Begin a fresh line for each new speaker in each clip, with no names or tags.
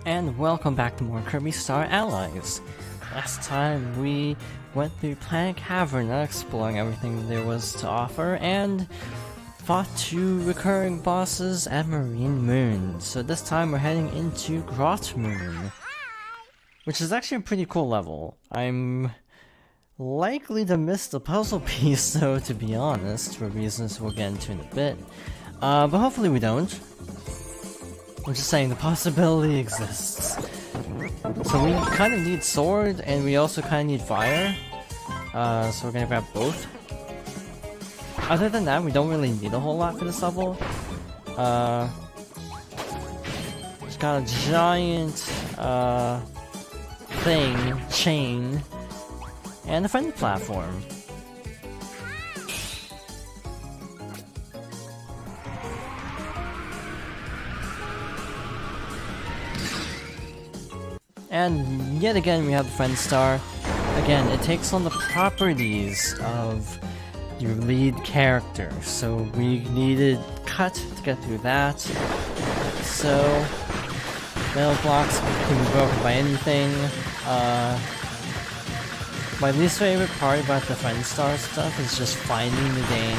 And welcome back to more Kirby Star Allies. Last time we went through Planet Caverna, exploring everything there was to offer, and fought 2 recurring bosses at Marine Moon. So this time we're heading into Grott Moon, which is actually a pretty cool level. I'm likely to miss the puzzle piece though, to be honest, for reasons we'll get into in a bit. But hopefully we don't. I'm just saying the possibility exists. So we kind of need sword, and we also kind of need fire. So we're gonna grab both. Other than that, we don't really need a whole lot for this level. It's got a giant chain, and a friendly platform. And yet again we have the Friend Star. Again, it takes on the properties of your lead character. So we needed cut to get through that. So metal blocks can be broken by anything. My least favorite part about the Friend Star stuff is just finding the dang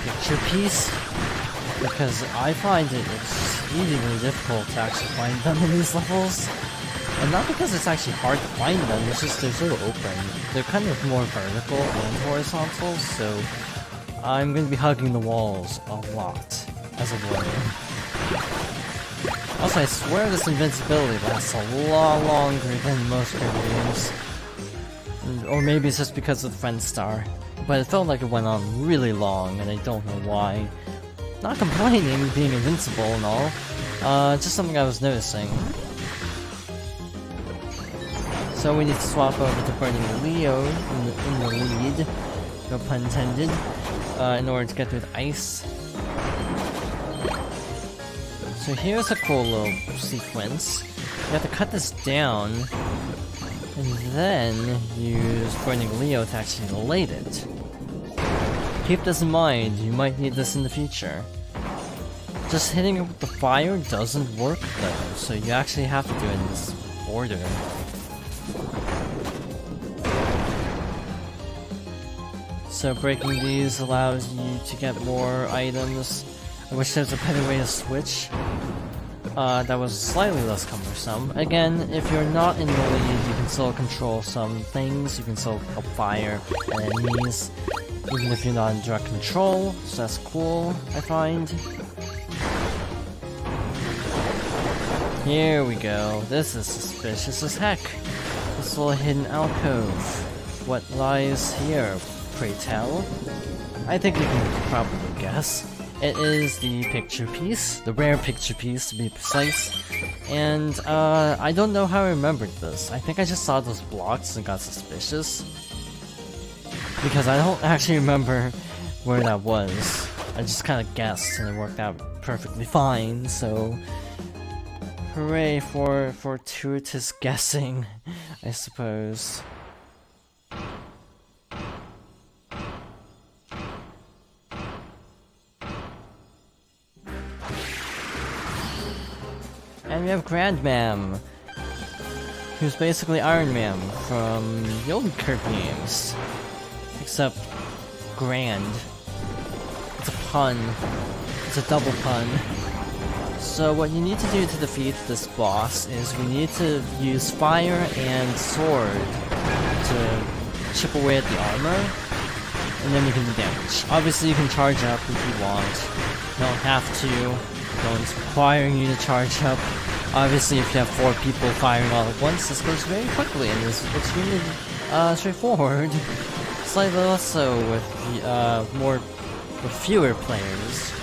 picture piece, because I find it exceedingly difficult to actually find them in these levels. And not because it's actually hard to find them, it's just they're so open. They're kind of more vertical and horizontal, so I'm going to be hugging the walls a lot as a warning. Also, I swear this invincibility lasts a lot longer than most Kirby games. Or maybe it's just because of the Friend Star. But it felt like it went on really long, and I don't know why. Not complaining, being invincible and all, just something I was noticing. So we need to swap over to Burning Leo in the lead, no pun intended, in order to get through the ice. So here's a cool little sequence. You have to cut this down, and then use Burning Leo to actually light it. Keep this in mind, you might need this in the future. Just hitting it with the fire doesn't work though, so you actually have to do it in this order. So breaking these allows you to get more items. I wish there was a better way to switch. That was slightly less cumbersome. Again, if you're not in the lead, you can still control some things. You can still help fire enemies, even if you're not in direct control, so that's cool, I find. Here we go. This is suspicious as heck. This little hidden alcove. What lies here, pray tell? I think you can probably guess. It is the picture piece, the rare picture piece to be precise. And I don't know how I remembered this. I think I just saw those blocks and got suspicious. Because I don't actually remember where that was. I just kind of guessed and it worked out perfectly fine, so hooray for fortuitous guessing, I suppose. And we have Grandmam, who's basically Iron Man from the old Kirby games. Except grand. It's a pun. It's a double pun. So what you need to do to defeat this boss is we need to use fire and sword to chip away at the armor, and then we can do damage. Obviously you can charge up if you want. You don't have to. No one's requiring you to charge up. Obviously if you have 4 people firing all at once, this goes very quickly and it's really straightforward. Slightly less so with with fewer players.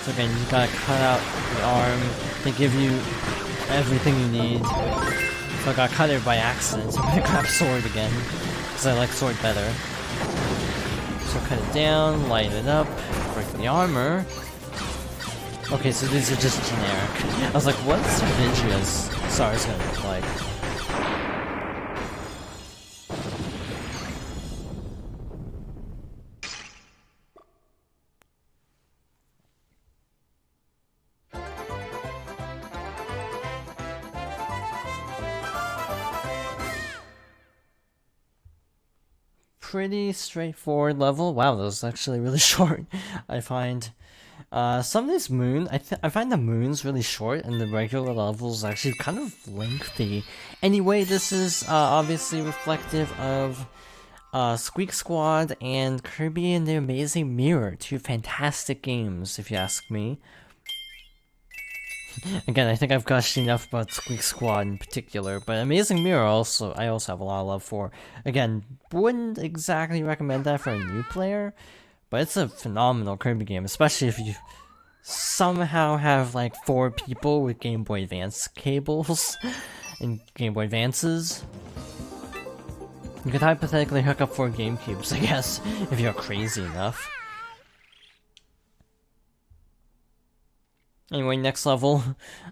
So again, you gotta cut out the arm. They give you everything you need. So I got cut it by accident, so I'm gonna grab sword again, because I like sword better. So cut it down, light it up, break the armor. Okay, so these are just generic. I was like, what's Vidria's SARS gonna look like? pretty straightforward level. Wow, that was actually really short, I find. Some of these I find the moons really short, and the regular levels actually kind of lengthy. Anyway, this is obviously reflective of Squeak Squad and Kirby and the Amazing Mirror, two fantastic games, if you ask me. Again, I think I've gushed enough about Squeak Squad in particular, but Amazing Mirror I also have a lot of love for. Again, wouldn't exactly recommend that for a new player, but it's a phenomenal Kirby game, especially if you somehow have like 4 people with Game Boy Advance cables and Game Boy Advances. You could hypothetically hook up 4 GameCubes, I guess, if you're crazy enough. Anyway, next level.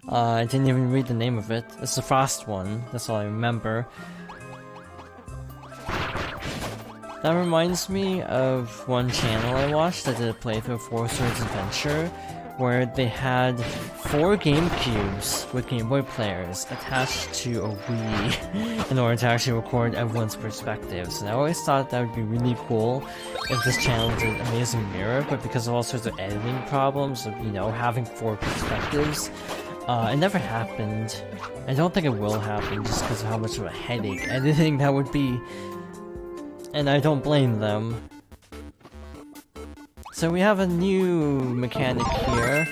I didn't even read the name of it. It's the Frost one, that's all I remember. That reminds me of one channel I watched that did a playthrough of Four Swords Adventure, where they had 4 GameCubes with Game Boy players attached to a Wii in order to actually record everyone's perspectives. And I always thought that would be really cool if this channel did Amazing Mirror, but because of all sorts of editing problems of, you know, having 4 perspectives, it never happened. I don't think it will happen just because of how much of a headache editing that would be. And I don't blame them. So we have a new mechanic here.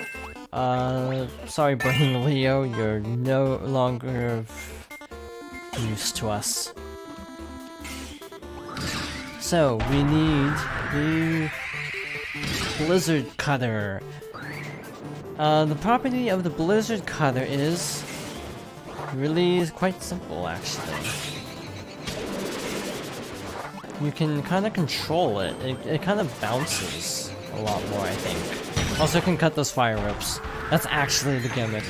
Sorry Burning Leo, you're no longer of use to us. So, we need the Blizzard Cutter. The property of the Blizzard Cutter is really quite simple, actually. You can kind of control it. It kind of bounces a lot more, I think. Also, it can cut those fire ropes. That's actually the gimmick,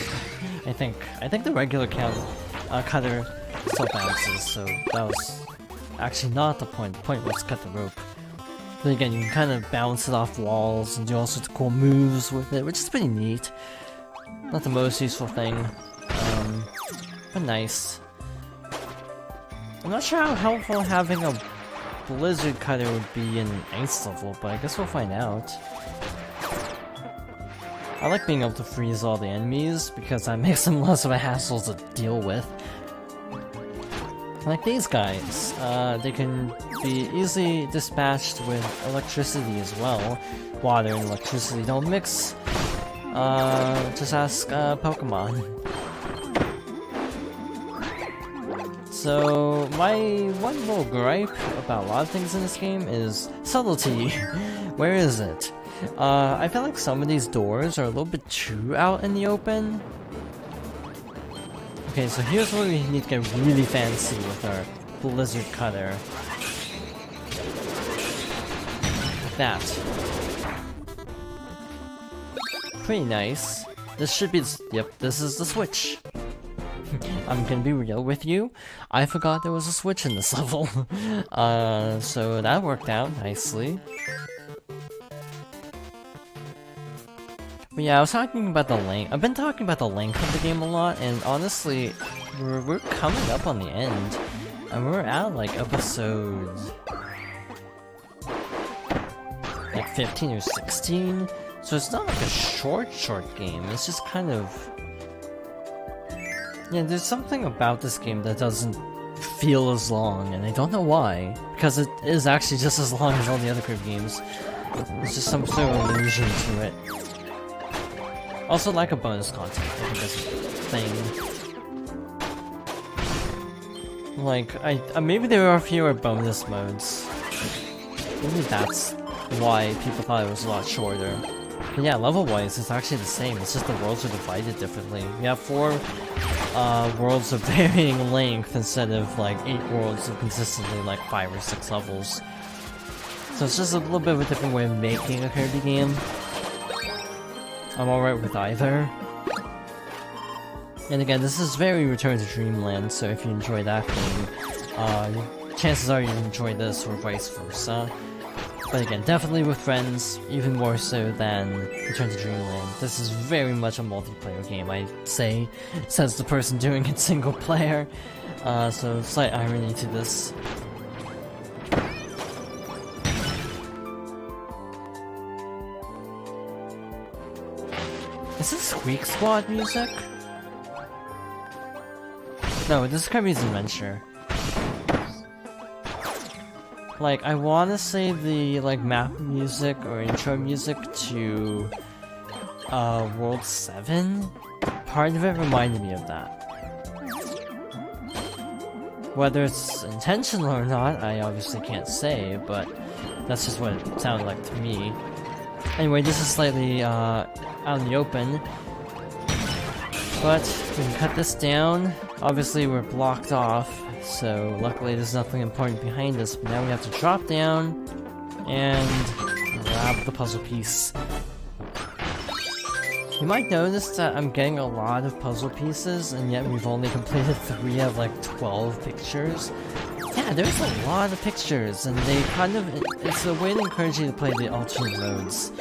I think. I think the regular cutter still bounces, so that was actually not the point. The point was to cut the rope. But again, you can kind of bounce it off walls and do all sorts of cool moves with it, which is pretty neat. Not the most useful thing, but nice. I'm not sure how helpful having a Blizzard Cutter would be in an ice level, but I guess we'll find out. I like being able to freeze all the enemies, because that makes them less of a hassle to deal with. Like these guys, they can be easily dispatched with electricity as well. Water and electricity don't mix. Just ask Pokemon. So, my one little gripe about a lot of things in this game is subtlety. Where is it? I feel like some of these doors are a little bit too out in the open. Okay, so here's where we need to get really fancy with our Blizzard Cutter. Like that. Pretty nice. This should be, yep, this is the switch. I'm gonna be real with you, I forgot there was a switch in this level. So that worked out nicely. But yeah, I was talking about the length. I've been talking about the length of the game a lot, and honestly, we're coming up on the end. And we're at like episode like 15 or 16. So it's not like a short game, it's just kind of... Yeah, there's something about this game that doesn't feel as long, and I don't know why. Because it is actually just as long as all the other Kirby games. There's just some sort of illusion to it. Also, lack of bonus content, I think that's a thing. Like, maybe there are fewer bonus modes. Maybe that's why people thought it was a lot shorter. But yeah, level-wise, it's actually the same. It's just the worlds are divided differently. We have 4 worlds of varying length instead of like 8 worlds of consistently like 5 or 6 levels. So it's just a little bit of a different way of making a Kirby game. I'm alright with either. And again, this is very Return to Dreamland, so if you enjoy that game, chances are you enjoy this or vice versa. But again, definitely with friends, even more so than Return to Dreamland. This is very much a multiplayer game, I'd say, says the person doing it single player. So slight irony to this. Is this Squeak Squad music? No, this is Kirby's Adventure. Like, I wanna say the, like, map music or intro music to, World 7? Part of it reminded me of that. Whether it's intentional or not, I obviously can't say, but that's just what it sounded like to me. Anyway, this is slightly, out in the open. But, we can cut this down. Obviously, we're blocked off, so luckily there's nothing important behind us, but now we have to drop down and grab the puzzle piece. You might notice that I'm getting a lot of puzzle pieces, and yet we've only completed 3 of like 12 pictures. Yeah, there's a lot of pictures, and they kind of... it's a way to encourage you to play the alternate modes.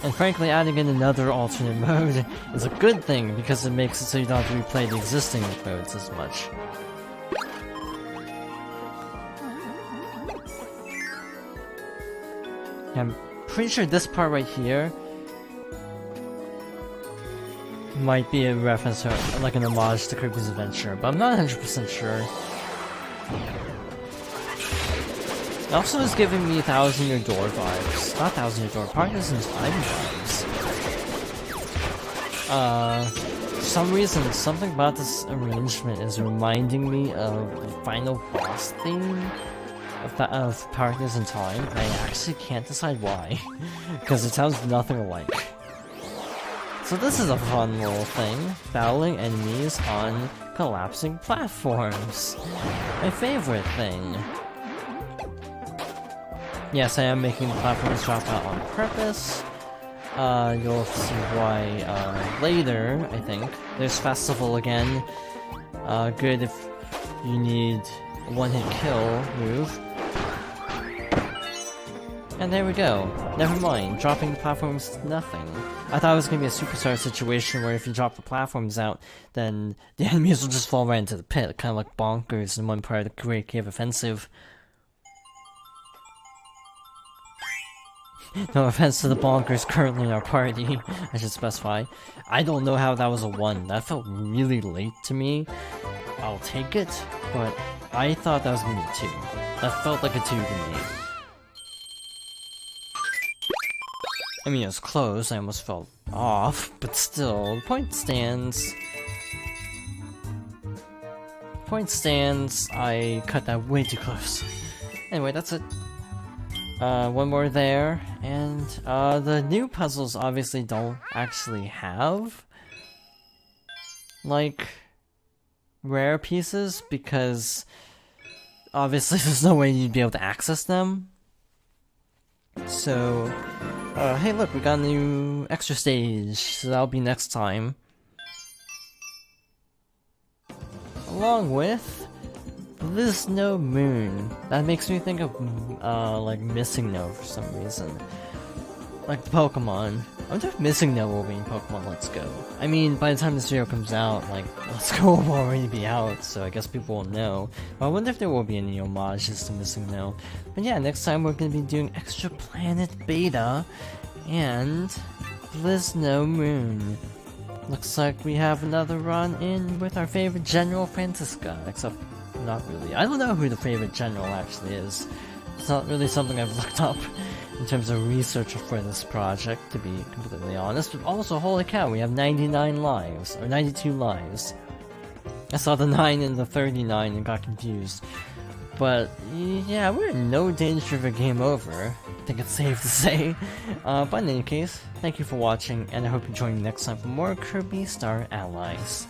And frankly, adding in another alternate mode is a good thing, because it makes it so you don't have to replay the existing modes as much. I'm pretty sure this part right here might be a reference to, like, an homage to Kirby's Adventure, but I'm not 100% sure. It also is giving me Thousand Year Door vibes. Not Thousand Year Door, Partners in Time vibes. For some reason, something about this arrangement is reminding me of the final boss theme of Partners in Time. I actually can't decide why, because it sounds nothing alike. So this is a fun little thing, battling enemies on collapsing platforms. My favorite thing. Yes, I am making the platforms drop out on purpose. You'll see why later, I think. There's Festival again. Good if you need a one-hit kill move. And there we go. Never mind, dropping the platforms is nothing. I thought it was gonna be a superstar situation where if you drop the platforms out, then the enemies will just fall right into the pit, kind of like Bonkers in one part of the Great Cave Offensive. No offense to the Bonkers currently in our party, I should specify. I don't know how that was a 1. That felt really late to me. I'll take it, but I thought that was gonna be a 2. That felt like a 2 to me. I mean, it was close, I almost felt off, but still, the point stands. Point stands, I cut that way too close. Anyway, that's it. One more there, and the new puzzles obviously don't actually have, like, rare pieces, because obviously there's no way you'd be able to access them. So, hey look, we got a new extra stage, so that'll be next time. Along with This No Moon. That makes me think of, like, Missing No for some reason. Like the Pokemon. I wonder if Missing No will be in Pokemon Let's Go. I mean, by the time this video comes out, like, Let's Go will already be out, so I guess people will know. But I wonder if there will be any homages to Missing No. But yeah, next time we're gonna be doing Extra Planet Beta and This No Moon. Looks like we have another run in with our favorite General Francisca, except not really. I don't know who the favorite general actually is. It's not really something I've looked up in terms of research for this project, to be completely honest. But also, holy cow, we have 99 lives, or 92 lives. I saw the 9 and the 39 and got confused. But yeah, we're in no danger of a game over. I think it's safe to say. But in any case, thank you for watching, and I hope you join me next time for more Kirby Star Allies.